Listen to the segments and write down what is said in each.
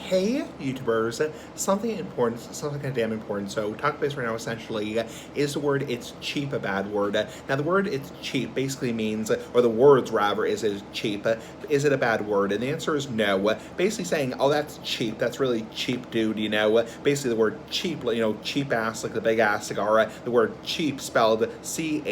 Hey, YouTubers, something important, something kind of damn important. So, talk base right now essentially is the word it's cheap a bad word? Now, the word it's cheap basically means, or the words rather, is it cheap? Is it a bad word? And the answer is no. Basically saying, oh, that's cheap, that's really cheap, dude, you know? Basically, the word cheap, cheap ass, like the big ass cigar, the word cheap spelled CHEAP,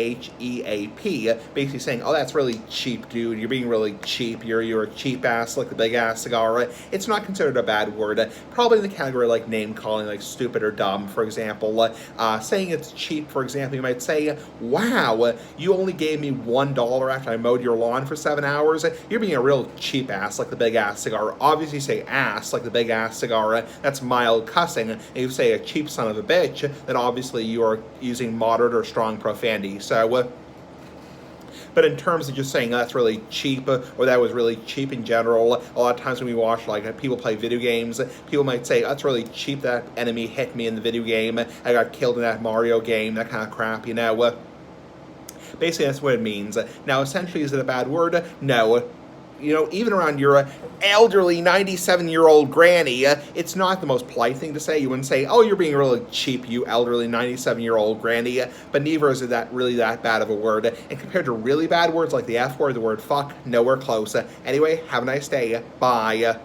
basically saying, oh, that's really cheap, dude, you're being really cheap, you're a cheap ass, like the big ass cigar. It's not considered a bad word, probably in the category like name calling, like stupid or dumb, for example. Saying it's cheap, for example, you might say, wow, you only gave me $1 after I mowed your lawn for 7 hours. You're being a real cheap ass, like the big ass cigar. Obviously, say ass, like the big ass cigar. That's mild cussing. And if you say a cheap son of a bitch, then obviously you are using moderate or strong profanity. So, but in terms of just saying that's really cheap, or that was really cheap in general, a lot of times when we watch like people play video games, people might say that's really cheap that enemy hit me in the video game, I got killed in that Mario game, that kind of crap, you know. Basically, that's what it means. Now, essentially, is it a bad word? No. Even around your elderly 97-year-old granny, it's not the most polite thing to say. You wouldn't say, oh, you're being really cheap, you elderly 97-year-old granny, but neither is it that really that bad of a word. And compared to really bad words like the F word, the word fuck, nowhere close. Anyway, have a nice day. Bye.